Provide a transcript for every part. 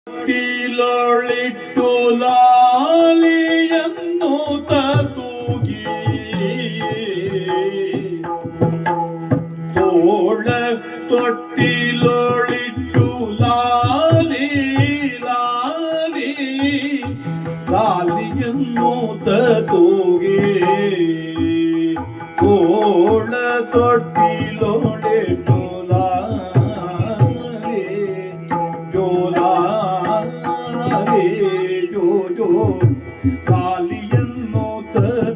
ಟಿಲೊಳಿಟ್ಟು ಲಾಲಿಯನ್ನು ತೂಗಿ ತೋಳ ತೊಟ್ಟಿಲೊಳಿಟ್ಟು ಲಾಲಿ ಲಾಲಿ ಲಾಲಿಯನ್ನು ತೂಗಿ ತೋಳ ತೊಟ್ಟಿಲೊಳಿಟ್ಟು ಕಾಲಿಯನ್ನು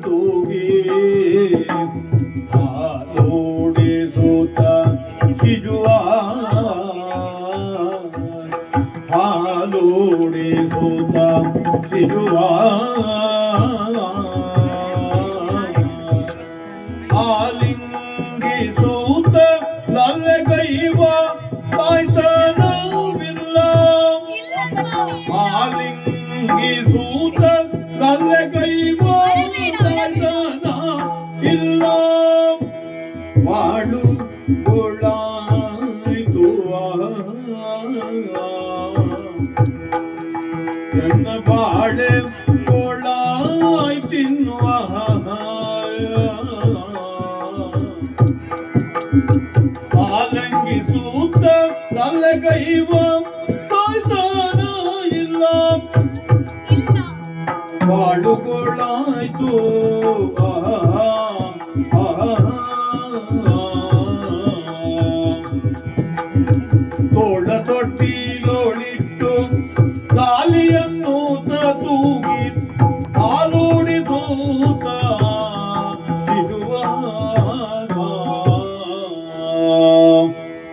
ತೂಗಿ ಹಾಲೋಡಿಸುತ್ತ ಸಿಜುವ ಹಾಲೋಡಿಸುತ್ತ ಸಿಜುವ ಆಲಿಂಗಿಸುತ್ತ ಲಲ್ಲಗೈವ ತಾಯ್ತನವಿಲ್ಲ ಆಲಿಂಗಿಸುತ್ತ ಲಲ್ಲಗೈವ ತಾಯ್ತನ ಇಲ್ಲ ಬಾಳು ಗೋಳಾಯ್ತು ನನ್ನ ಬಾಳೆ ಗೋಳಾಯ್ತಿನ್ನುವ ಆಲಂಗಿಸುತ್ತ ಲಲ್ಲಗೈವ ತಾಯ್ತನ ಇಲ್ಲ ಬಾಳುಗೊಳಾಯ್ತು ತೋಳ ತೊಟ್ಟಿ